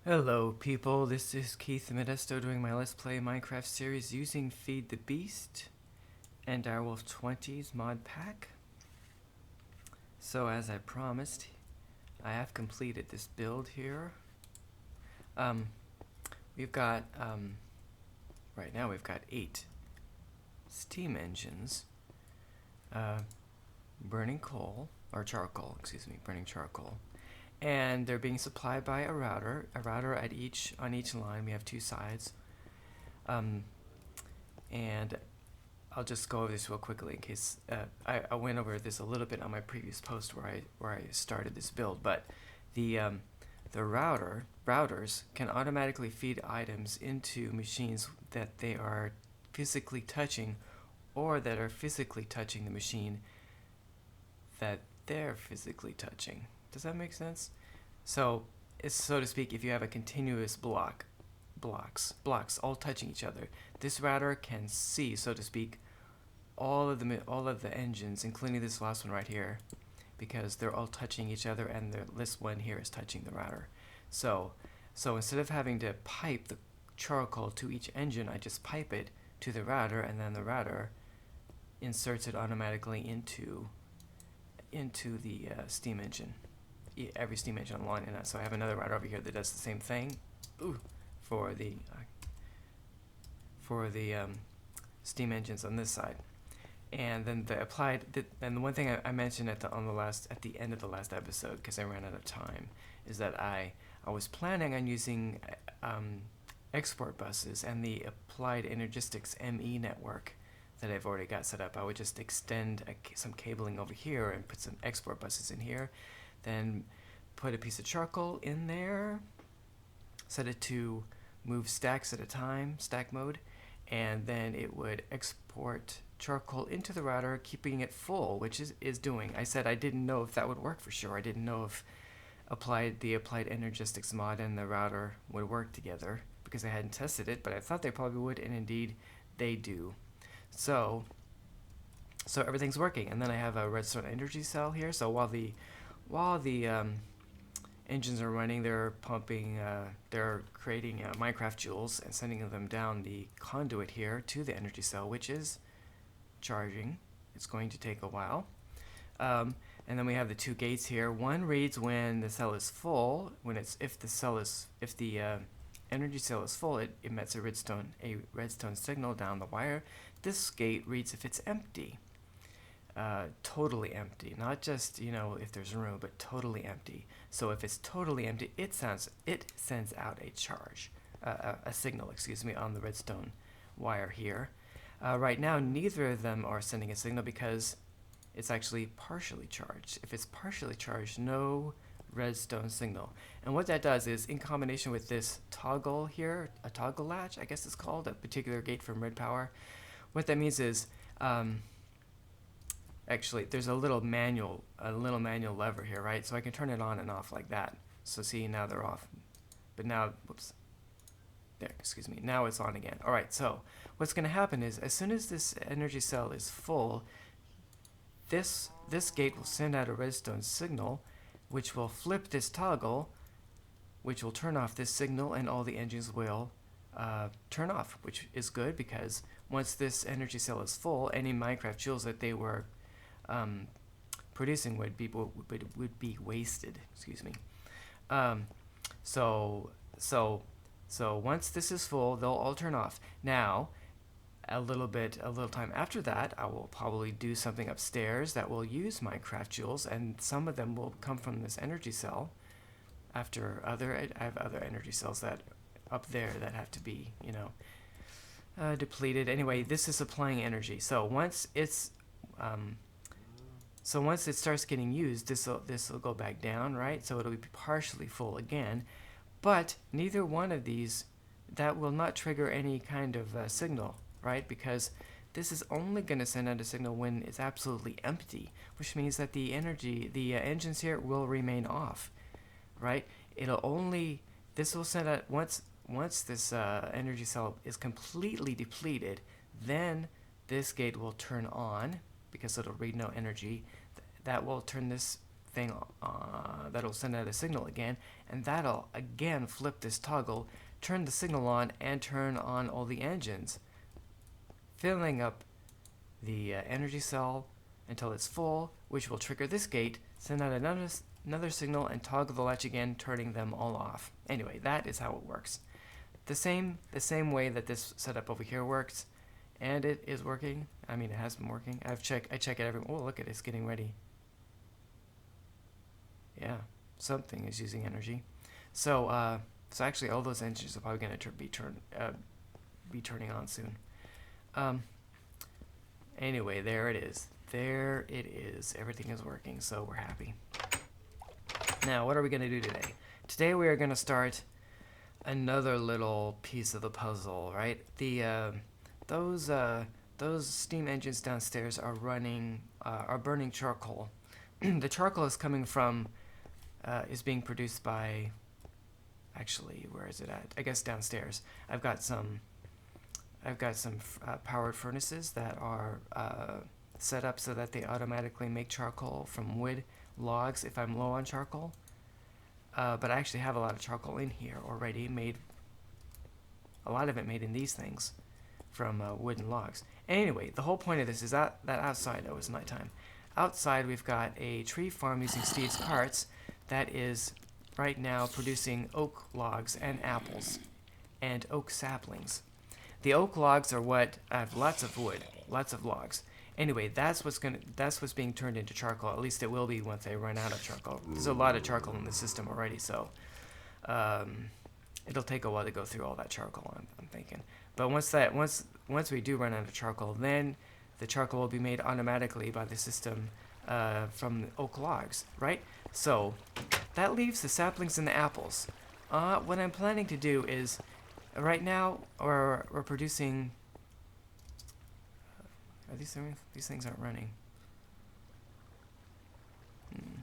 Hello people, this is Keith Modesto doing my Let's Play Minecraft series using Feed the Beast and Direwolf 20's mod pack. So as I promised, I have completed this build here. We've got, right now we've got 8 steam engines, burning coal, or charcoal, excuse me, burning charcoal. And they're being supplied by a router at on each line. We have 2 sides, and I'll just go over this real quickly in case I went over this a little bit on my previous post where I started this build. But the routers can automatically feed items into machines that they are physically touching, or that are physically touching the machine that they're physically touching. Does that make sense? So, so to speak, if you have a continuous blocks all touching each other, this router can see, so to speak, all of the engines, including this last one right here, because they're all touching each other, and this one here is touching the router. So instead of having to pipe the charcoal to each engine, I just pipe it to the router, and then the router inserts it automatically into the steam engine, every steam engine on line. And so I have another router over here that does the same thing for the steam engines on this side. And then and the one thing I mentioned at the end of the last episode, because I ran out of time, is that I was planning on using export buses and the Applied Energistics ME network that I've already got set up. I would just extend some cabling over here and put some export buses in here, then put a piece of charcoal in there, set it to move stacks at a time, stack mode, and then it would export charcoal into the router, keeping it full, which is doing. I said I didn't know if that would work for sure. I didn't know if the Applied Energistics mod and the router would work together, because I hadn't tested it, but I thought they probably would, and indeed they do. So everything's working, and then I have a redstone energy cell here. So while the engines are running, they're pumping, they're creating Minecraft joules and sending them down the conduit here to the energy cell, which is charging. It's going to take a while. And then we have the 2 gates here. One reads when the cell is full. If the energy cell is full, it emits a redstone signal down the wire. This gate reads if it's empty, totally empty, not just if there's room, but totally empty. So if it's totally empty, it sends out a signal, on the redstone wire here. Right now, neither of them are sending a signal because it's actually partially charged. If it's partially charged, no redstone signal. And what that does is, in combination with this toggle here, a toggle latch, I guess it's called, a particular gate from Red Power, what that means is, actually, there's a little manual lever here, right? So I can turn it on and off like that. So see, now they're off. But now, whoops. There, excuse me. Now it's on again. All right, so what's going to happen is, as soon as this energy cell is full, this gate will send out a redstone signal, which will flip this toggle, which will turn off this signal, and all the engines will turn off, which is good, because once this energy cell is full, any Minecraft joules that they were producing would be wasted. Excuse me. So once this is full, they'll all turn off. Now, a little time after that, I will probably do something upstairs that will use Minecraft joules, and some of them will come from this energy cell. I have other energy cells that up there that have to be, depleted. Anyway, this is supplying energy. So once it starts getting used, this will go back down, right? So it'll be partially full again. But neither one of these, that will not trigger any kind of signal, right? Because this is only going to send out a signal when it's absolutely empty, which means that the engines here will remain off, right? This will send out, once this energy cell is completely depleted, then this gate will turn on, because it'll read no energy. That will turn this thing that'll send out a signal again, and that'll again flip this toggle, turn the signal on, and turn on all the engines, filling up the energy cell until it's full, which will trigger this gate, send out another signal, and toggle the latch again, turning them all off. Anyway, that is how it works. The same way that this setup over here works, and it is working. I mean, it has been working. I check it every. Oh, look at it, it's getting ready. Yeah, something is using energy. So actually, all those engines are probably going to be turning on soon. Anyway, there it is. There it is. Everything is working, so we're happy. Now, what are we going to do today? Today we are going to start another little piece of the puzzle, right? Those steam engines downstairs are burning charcoal. The charcoal is coming from is being produced by, actually, where is it at? I guess downstairs. I've got some powered furnaces that are set up so that they automatically make charcoal from wood logs if I'm low on charcoal. But I actually have a lot of charcoal in here already, a lot of it made in these things from wooden logs. Anyway, the whole point of this is that outside, oh, it's nighttime. Outside, we've got a tree farm using Steve's carts that is right now producing oak logs and apples and oak saplings. The oak logs are what have lots of wood, lots of logs. Anyway, that's what's being turned into charcoal. At least it will be once they run out of charcoal. There's a lot of charcoal in the system already, so it'll take a while to go through all that charcoal, I'm thinking. But once we do run out of charcoal, then the charcoal will be made automatically by the system from oak logs, right? So that leaves the saplings and the apples. What I'm planning to do is, right now we're producing. These things aren't running.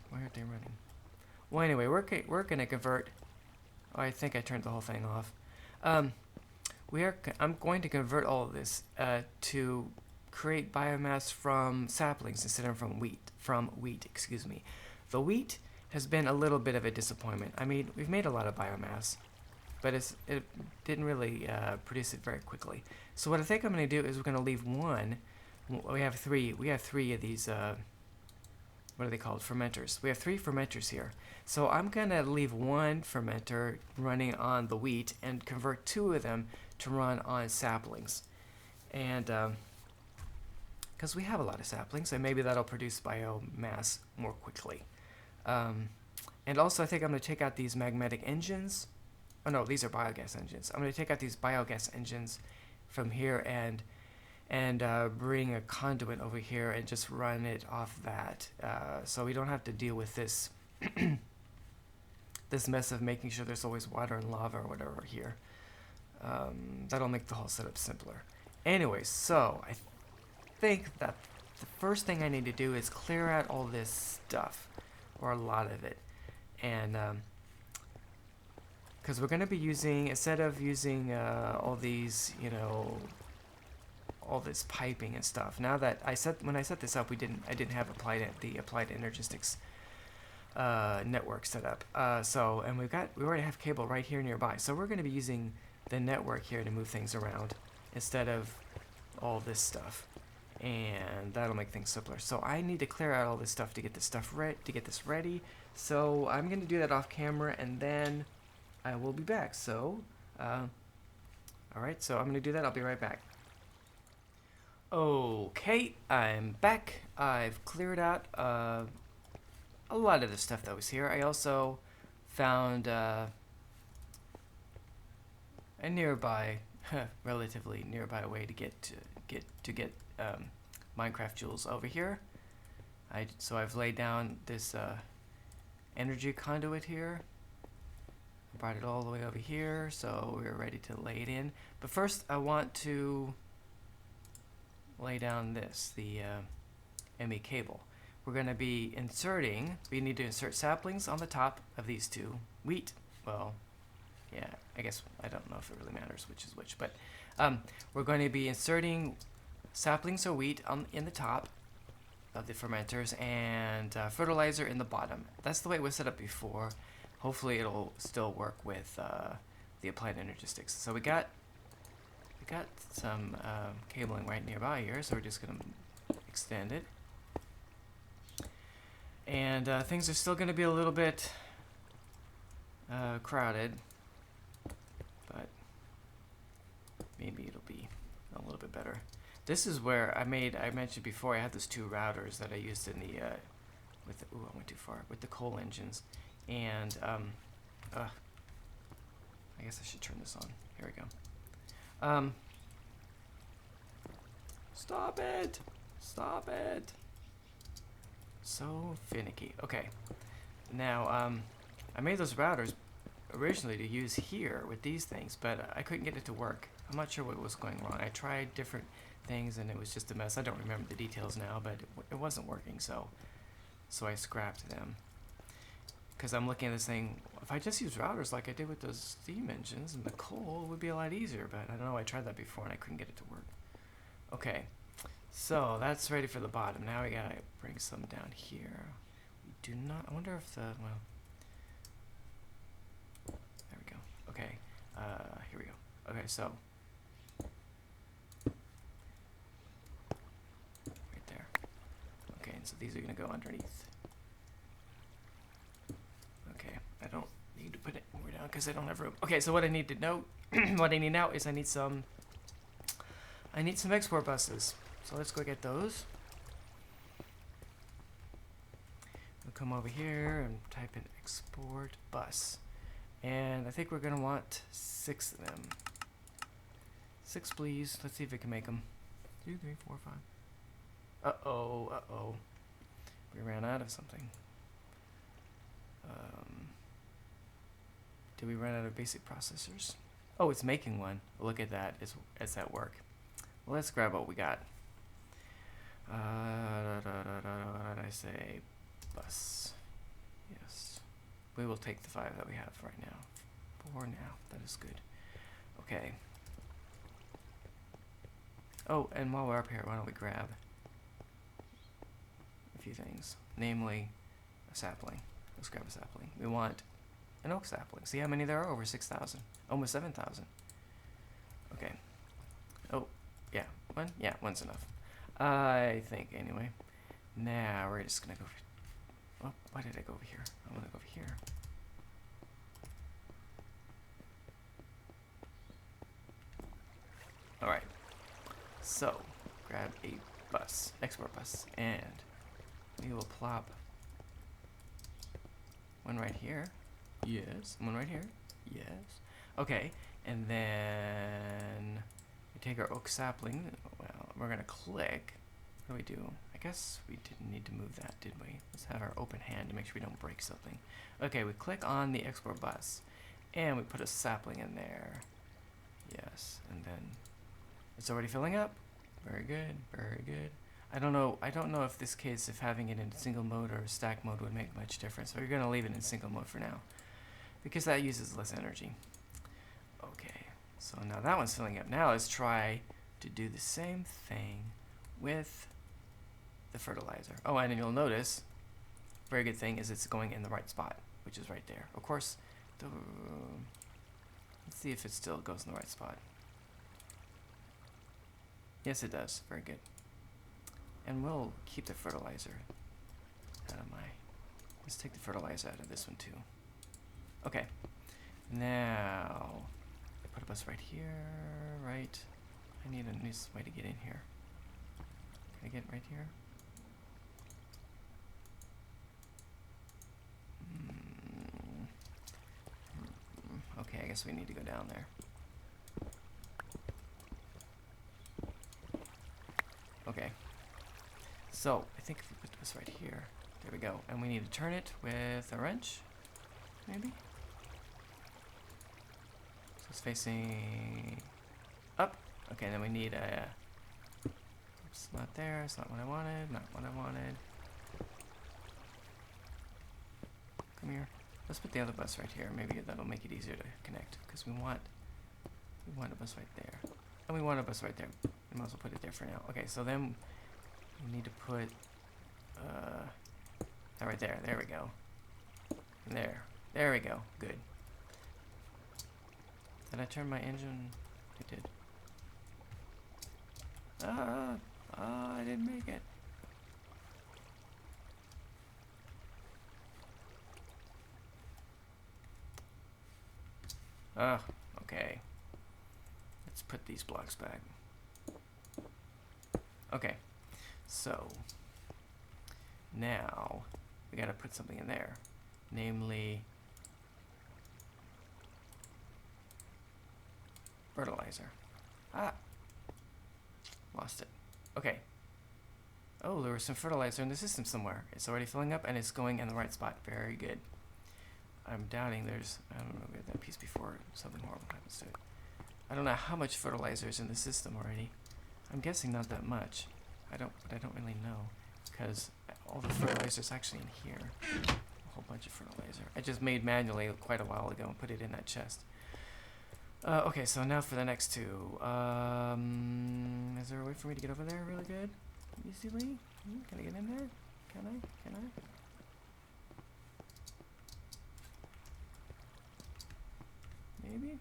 Why aren't they running? Well, anyway, we're gonna convert. Oh, I think I turned the whole thing off. I'm going to convert all of this to create biomass from saplings instead of from wheat. Excuse me. The wheat has been a little bit of a disappointment. I mean, we've made a lot of biomass, but it didn't really produce it very quickly. So what I think I'm going to do is we're going to leave one. We have three of these. What are they called? Fermenters. We have 3 fermenters here. So I'm going to leave one fermenter running on the wheat and convert 2 of them to run on saplings. And because we have a lot of saplings, and maybe that'll produce biomass more quickly. And also, I think I'm going to take out these magnetic engines. Oh no, these are biogas engines. I'm going to take out these biogas engines from here and bring a conduit over here and just run it off that, so we don't have to deal with this this mess of making sure there's always water and lava or whatever here. That'll make the whole setup simpler. Anyway, so I think that the first thing I need to do is clear out all this stuff, or a lot of it, and because we're going to be using, instead of using all these, all this piping and stuff. Now that when I set this up, I didn't have the applied energistics network set up. And we already have cable right here nearby. So we're going to be using the network here to move things around instead of all this stuff, and that'll make things simpler. So I need to clear out all this stuff to get this ready. So I'm going to do that off camera, and then I will be back. So, all right. So I'm going to do that. I'll be right back. Okay, I'm back. I've cleared out a lot of the stuff that was here. I also found a nearby, relatively nearby way to get Minecraft jewels over here. So I've laid down this energy conduit here. Brought it all the way over here, so we're ready to lay it in. But first, I want to lay down the ME cable. We're going to be we need to insert saplings on the top of these 2. Wheat, well, yeah, I guess, I don't know if it really matters which is which, but we're going to be inserting saplings or wheat in the top, of the fermenters and fertilizer in the bottom. That's the way it was set up before. Hopefully it'll still work with the applied energy sticks. So we got some cabling right nearby here, so we're just gonna extend it. And things are still gonna be a little bit crowded, but maybe it'll be a little bit better. This is where I mentioned before, I had those 2 routers that I used in the ooh, I went too far, with the coal engines. And I guess I should turn this on. Here we go. Stop it! Stop it! So finicky. Okay. Now, I made those routers originally to use here with these things, but I couldn't get it to work. I'm not sure what was going wrong. I tried different things and it was just a mess. I don't remember the details now, but it wasn't working, so I scrapped them. Because I'm looking at this thing, if I just use routers like I did with those steam engines and the coal, it would be a lot easier, but I don't know, I tried that before and I couldn't get it to work. Okay, so that's ready for the bottom. Now we gotta bring some down here. We do not, I wonder if well, there we go. Okay, here we go. Okay, so, right there. Okay, and so these are gonna go underneath. Okay, I don't need to put it more down because I don't have room. Okay, so what I need to know, what I need now is I need some export buses. So let's go get those. We'll come over here and type in export bus. And I think we're gonna want 6 of them. 6 please. Let's see if we can make them. 2, 3, 4, 5. Uh-oh. We ran out of something. Did we run out of basic processors? Oh, it's making one. Look at that. It's at work. Well, let's grab what we got. What did I say? Bus. Yes. We will take the 5 that we have right now. For now. That is good. Okay. Oh, and while we're up here, why don't we grab a few things. Namely, a sapling. Let's grab a sapling. We want an oak sapling. See how many there are? Over 6,000. Almost 7,000. Okay. Oh, yeah. One? Yeah, one's enough. I think, anyway. Now, we're just gonna go... Oh, why did I go over here? I wanna go over here. Alright. So, grab a bus. Export bus. And we will plop one right here. Yes. One right here. Yes. Okay. And then we take our oak sapling. Well, we're going to click. What do we do? I guess we didn't need to move that, did we? Let's have our open hand to make sure we don't break something. Okay, we click on the export bus. And we put a sapling in there. Yes. And then it's already filling up. Very good. Very good. I don't know if this case, if having it in single mode or stack mode would make much difference. So we're going to leave it in single mode for now, because that uses less energy. Okay, so now that one's filling up. Now let's try to do the same thing with the fertilizer. Oh, and you'll notice, very good thing is it's going in the right spot, which is right there. Of course, let's see if it still goes in the right spot. Yes, it does. Very good. And we'll keep the fertilizer out of my... Let's take the fertilizer out of this one too. Okay. Now, put a bus right here, right? I need a nice way to get in here. Can I get right here? Okay, I guess we need to go down there. Okay. So, I think if we put this right here, there we go. And we need to turn it with a wrench, maybe? So it's facing up. Okay, then we need a... Oops, not there. It's not what I wanted. Not what I wanted. Come here. Let's put the other bus right here. Maybe that'll make it easier to connect, because we want a bus right there. And we want a bus right there. We might as well put it there for now. Okay, so then we need to put That right there. There we go. There we go. Good. Did I turn my engine? I did. I didn't make it. Okay. Let's put these blocks back. Okay. So, now we gotta put something in there. Namely, fertilizer. Lost it. Okay. Oh, there was some fertilizer in the system somewhere. It's already filling up and it's going in the right spot. Very good. I'm doubting there's, I don't know, we had that piece before something horrible happens to it. I don't know how much fertilizer is in the system already. I'm guessing not that much. I don't really know, because all the fertilizer is actually in here. A whole bunch of fertilizer. I just made manually quite a while ago and put it in that chest. Okay, so now for the next two. Is there a way for me to get over there really good? Easily? Can I get in there? Can I? Maybe?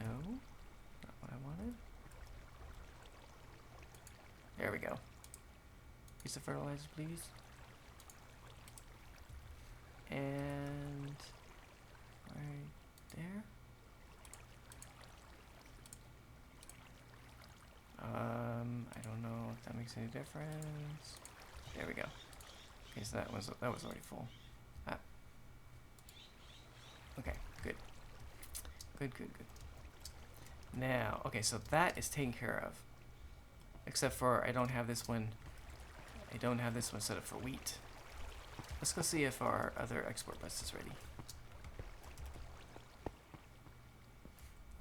No? Not what I wanted? There we go. Piece of fertilizer, please. And right there. I don't know if that makes any difference. There we go. Okay, so that was already full. Okay, good. Good. Now, okay, so that is taken care of. Except for I don't have this one set up for wheat. Let's go see if our other export bus is ready.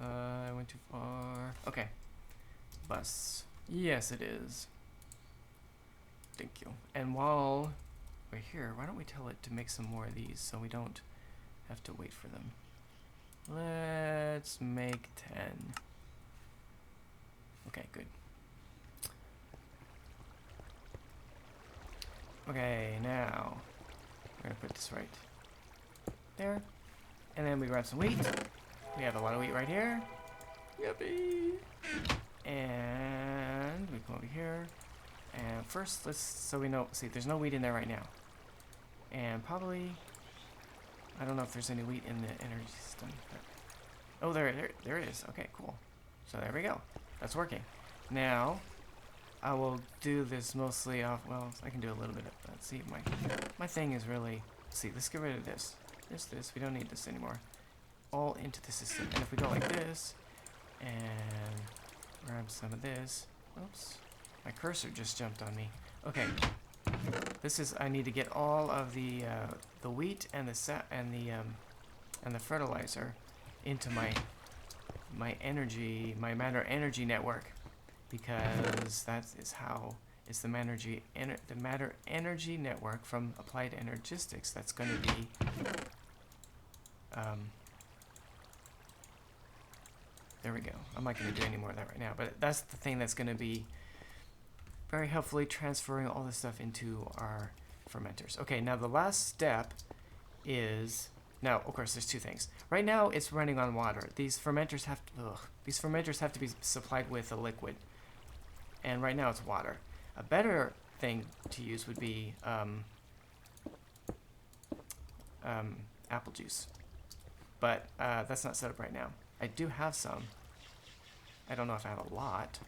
I went too far. Okay. Bus. Yes, it is. Thank you. And while we're here, why don't we tell it to make some more of these so we don't have to wait for them. Let's make 10. Okay, good. Okay, now we're gonna put this right there. And then we grab some wheat. We have a lot of wheat right here. Yippee! And we come over here. And first, so we know, see, there's no wheat in there right now. And probably, I don't know if there's any wheat in the energy system. But, oh, there is. Okay, cool. So there we go. That's working. Now, I will do this mostly off, well, I can do a little bit of, let's see, my thing is really, let's see, let's get rid of this. This, we don't need this anymore. All into the system. And if we go like this, and grab some of this, oops, my cursor just jumped on me. Okay, this is, I need to get all of the wheat and the fertilizer into my matter energy network, because that is how it's the matter energy network from Applied Energistics that's going to be there we go. I'm not going to do any more of that right now, but that's the thing that's going to be very helpfully transferring all this stuff into our fermenters. Okay, now the last step is, now of course there's two things. Right now it's running on water. These fermenters have to be supplied with a liquid, and right now it's water. A better thing to use would be apple juice, but that's not set up right now. I do have some. I don't know if I have a lot,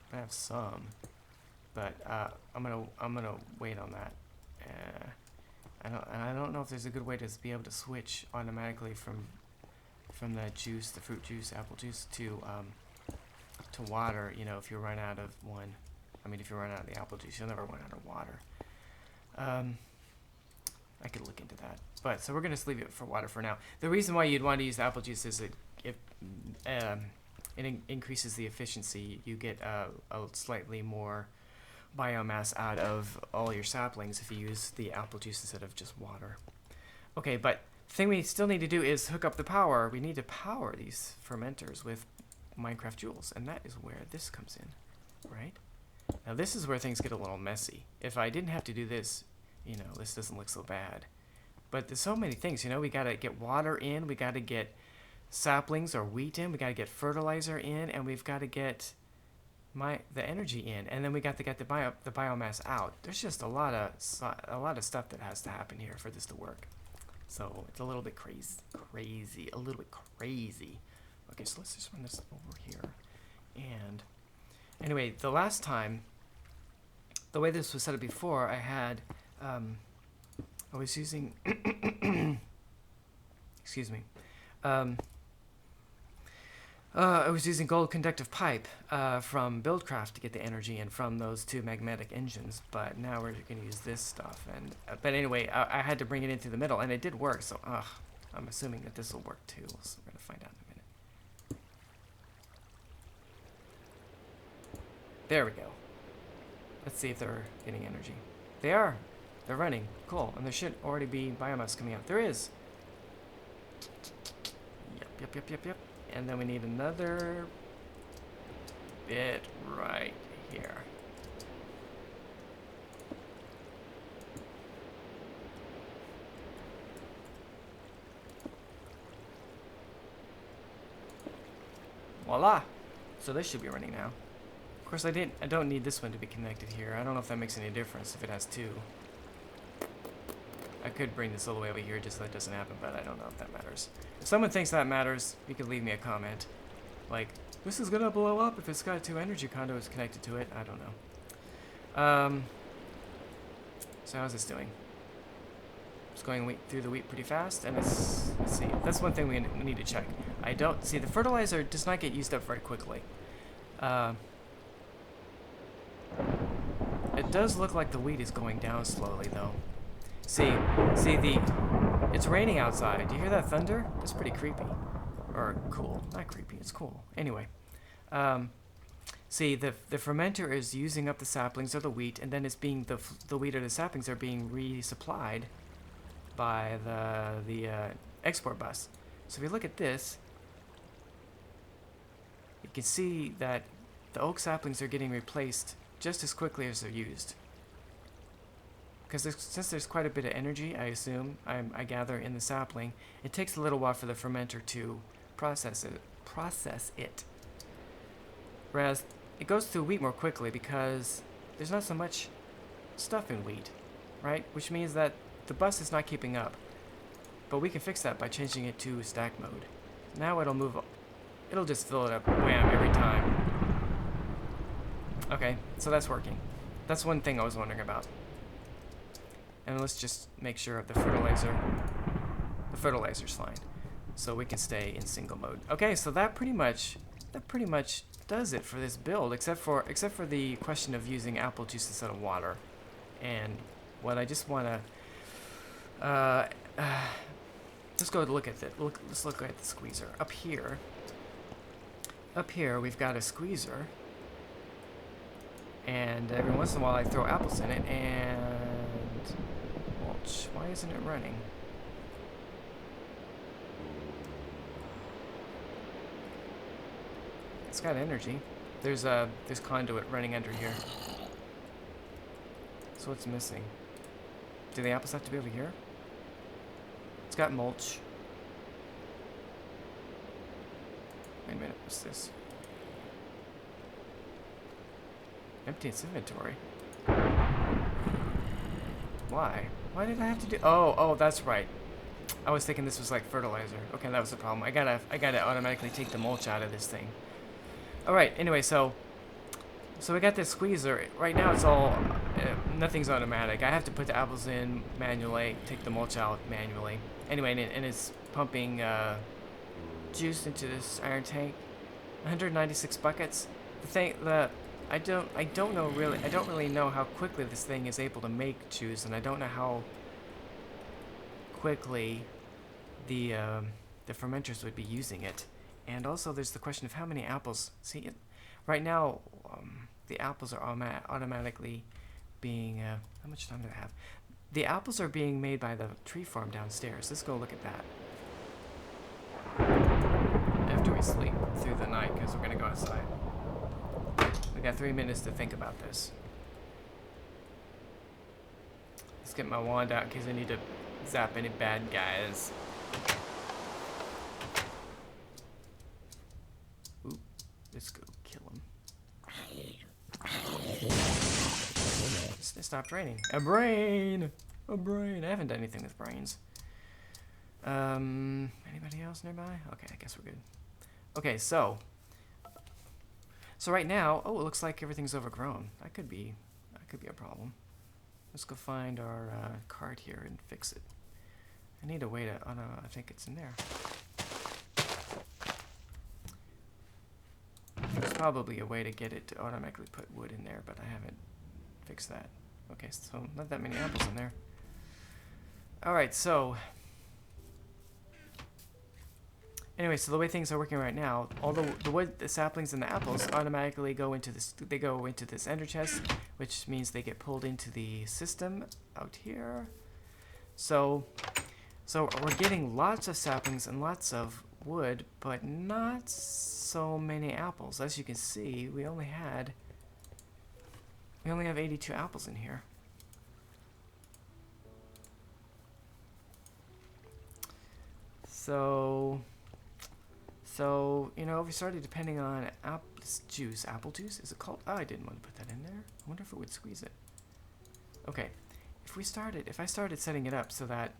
but I have some. But I'm gonna wait on that. I don't know if there's a good way to be able to switch automatically from the juice, the fruit juice, apple juice, to water. You know, if you run out of one. I mean, if you run out of the apple juice, you'll never run out of water. I could look into that. But so we're gonna just leave it for water for now. The reason why you'd want to use apple juice is it increases the efficiency. You get a slightly more biomass out of all your saplings if you use the apple juice instead of just water. Okay, but the thing we still need to do is hook up the power. We need to power these fermenters with Minecraft joules, and that is where this comes in, right? Now this is where things get a little messy. If I didn't have to do this, you know, this doesn't look so bad. But there's so many things, you know, we gotta get water in, we gotta get saplings or wheat in, we gotta get fertilizer in, and we've gotta get the energy in, and then we got to get the biomass out. There's just a lot of stuff that has to happen here for this to work. So it's a little bit crazy, a little bit crazy. Okay, so let's just run this over here. And anyway, the last time, the way this was set up before, I had, I was using, excuse me, I was using gold conductive pipe from Buildcraft to get the energy in from those two magnetic engines, but now we're going to use this stuff. And but anyway, I had to bring it into the middle, and it did work. So I'm assuming that this will work too. So we're going to find out in a minute. There we go. Let's see if they're getting energy. They are. They're running. Cool. And there should already be biomass coming out. There is. Yep. And then we need another bit right here. Voila! So this should be running now. Of course, I don't need this one to be connected here. I don't know if that makes any difference if it has two. I could bring this all the way over here just so that doesn't happen, but I don't know if that matters. If someone thinks that matters, you can leave me a comment. Like, this is gonna blow up if it's got two energy conduits connected to it. I don't know. So how's this doing? It's going through the wheat pretty fast, and let's see. That's one thing we need to check. I don't see the fertilizer does not get used up very quickly. It does look like the wheat is going down slowly though. See it's raining outside. Do you hear that thunder? That's pretty creepy. Or cool. Not creepy, it's cool. Anyway. See, the fermenter is using up the saplings or the wheat, and then it's being, the wheat or the saplings are being resupplied by the export bus. So if you look at this, you can see that the oak saplings are getting replaced just as quickly as they're used. Because since there's quite a bit of energy, I assume, I gather, in the sapling, it takes a little while for the fermenter to process it. Whereas it goes through wheat more quickly because there's not so much stuff in wheat, right? Which means that the bus is not keeping up. But we can fix that by changing it to stack mode. Now it'll just fill it up, wham, every time. Okay, so that's working. That's one thing I was wondering about. And let's just make sure of the fertilizer's fine. So we can stay in single mode. Okay, so that pretty much does it for this build, except for the question of using apple juice instead of water. And what I just want to let's go look at it. Let's look at the squeezer up here. Up here we've got a squeezer, and every once in a while I throw apples in it and mulch. Why isn't it running? It's got energy. There's conduit running under here. So what's missing? Do the apples have to be over here? It's got mulch. Wait a minute, what's this? Empty its inventory. Why? Why did I have to do? Oh, that's right. I was thinking this was like fertilizer. Okay, that was the problem. I gotta automatically take the mulch out of this thing. All right. Anyway, so we got this squeezer. Right now, it's all nothing's automatic. I have to put the apples in manually, take the mulch out manually. Anyway, and it's pumping juice into this iron tank. 196 buckets. I don't really know how quickly this thing is able to make juice, and I don't know how quickly the fermenters would be using it. And also, there's the question of how many apples. See, right now, the apples are automatically being. How much time do I have? The apples are being made by the tree farm downstairs. Let's go look at that. After we sleep through the night, because we're gonna go outside. We I got 3 minutes to think about this. Let's get my wand out in case I need to zap any bad guys. Oop, let's go kill him. It stopped raining. A brain! A brain. I haven't done anything with brains. Anybody else nearby? Okay, I guess we're good. Okay, so right now, oh, it looks like everything's overgrown. That could be a problem. Let's go find our card here and fix it. I need a way to, oh no, I think it's in there. There's probably a way to get it to automatically put wood in there, but I haven't fixed that. Okay, so not that many apples in there. Alright, so anyway, so the way things are working right now, all the wood, the saplings, and the apples automatically go into this. They go into this ender chest, which means they get pulled into the system out here. So we're getting lots of saplings and lots of wood, but not so many apples. As you can see, we only have 82 apples in here. So you know, if we started depending on apple juice, is it called? Oh, I didn't want to put that in there. I wonder if it would squeeze it. Okay, if I started setting it up so that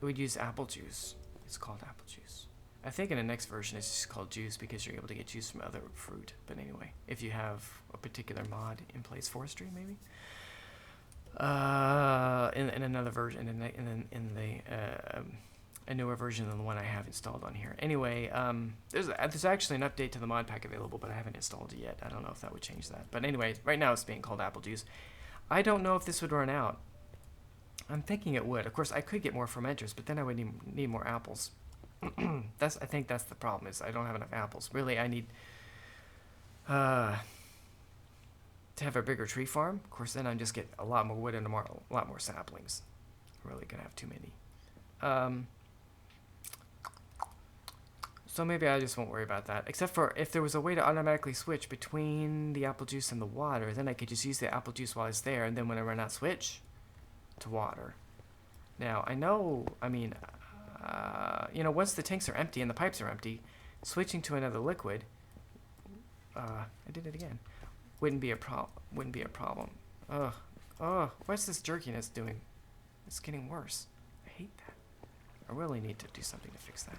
it would use apple juice, it's called apple juice. I think in the next version it's just called juice because you're able to get juice from other fruit. But anyway, if you have a particular mod in place, forestry maybe. In another version, in a newer version than the one I have installed on here. Anyway, there's actually an update to the mod pack available, but I haven't installed it yet. I don't know if that would change that. But anyway, right now it's being called apple juice. I don't know if this would run out. I'm thinking it would. Of course, I could get more fermenters, but then I would need more apples. I think that's the problem, is I don't have enough apples. Really, I need to have a bigger tree farm. Of course, then I just get a lot more wood and a lot more saplings. I'm really gonna have too many. So maybe I just won't worry about that. Except for if there was a way to automatically switch between the apple juice and the water, then I could just use the apple juice while it's there, and then when I run out, switch to water. Now, I know, I mean, you know, once the tanks are empty and the pipes are empty, switching to another liquid, I did it again, wouldn't be a problem. What's this jerkiness doing? It's getting worse. I hate that. I really need to do something to fix that.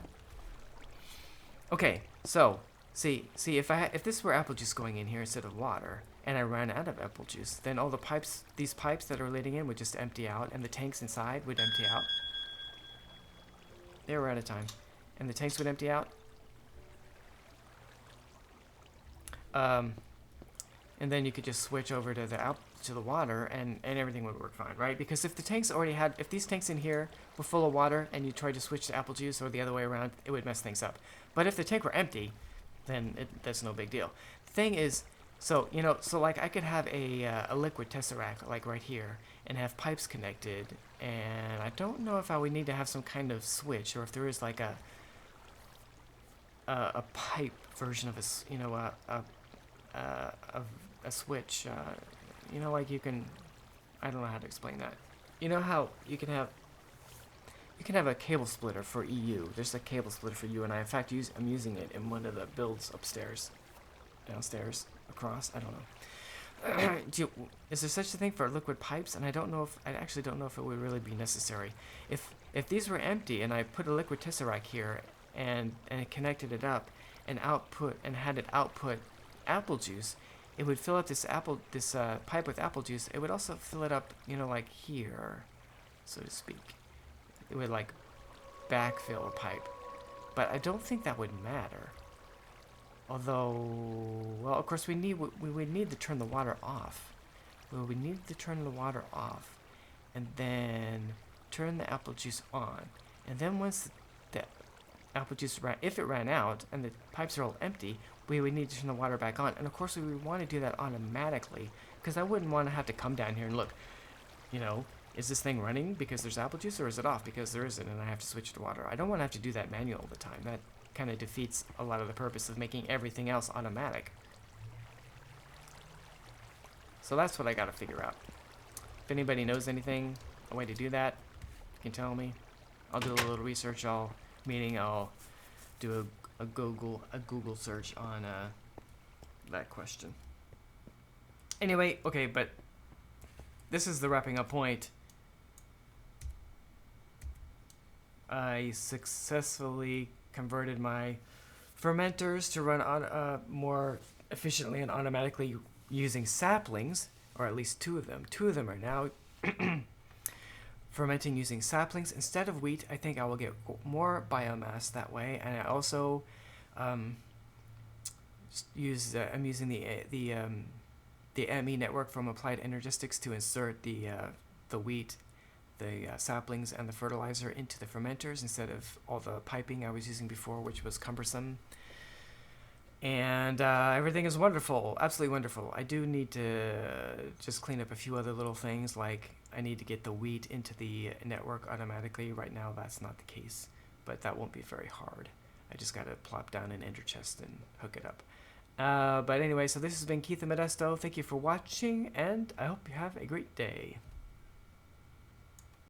Okay, so see if this were apple juice going in here instead of water, and I ran out of apple juice, then all the pipes, these pipes that are leading in, would just empty out, and the tanks inside would empty out. They were out of time, and the tanks would empty out. And then you could just switch over to the water, and everything would work fine, right? Because if the tanks if these tanks in here were full of water, and you tried to switch to apple juice or the other way around, it would mess things up. But if the tank were empty, then that's no big deal. The thing is, so like I could have a liquid tesseract like right here, and have pipes connected, and I don't know if I would need to have some kind of switch, or if there is like a pipe version of a switch. You know, like you can, I don't know how to explain that. You know how you can have a cable splitter for EU. There's a cable splitter for you and I. In fact, I'm using it in one of the builds upstairs, downstairs, across. I don't know. Is there such a thing for liquid pipes? And I actually don't know if it would really be necessary. If these were empty and I put a liquid tesseract here and it connected it up and had it output apple juice, it would fill up this pipe with apple juice. It would also fill it up, like here, so to speak. It would like backfill a pipe, but I don't think that would matter. Although, well, of course we would need to turn the water off. We need to turn the water off, and then turn the apple juice on, and then once the apple juice if it ran out and the pipes are all empty, we would need to turn the water back on. And of course we would want to do that automatically, because I wouldn't want to have to come down here and look, is this thing running because there's apple juice, or is it off because there isn't and I have to switch to water? I don't want to have to do that manual all the time. That kind of defeats a lot of the purpose of making everything else automatic. So that's what I gotta figure out. If anybody knows anything, a way to do that, you can tell me. I'll do a little research. I'll do a Google search on that question. Anyway, okay, but this is the wrapping up point. I successfully converted my fermenters to run on more efficiently and automatically using saplings, or at least two of them. Two of them are now fermenting using saplings instead of wheat. I think I will get more biomass that way, and I also I'm using the ME network from Applied Energistics to insert the wheat, the saplings, and the fertilizer into the fermenters instead of all the piping I was using before, which was cumbersome. And everything is wonderful, absolutely wonderful. I do need to just clean up a few other little things, like I need to get the wheat into the network automatically. Right now that's not the case, but that won't be very hard. I just got to plop down an ender chest and hook it up. But anyway, so this has been Keith and Modesto. Thank you for watching, and I hope you have a great day.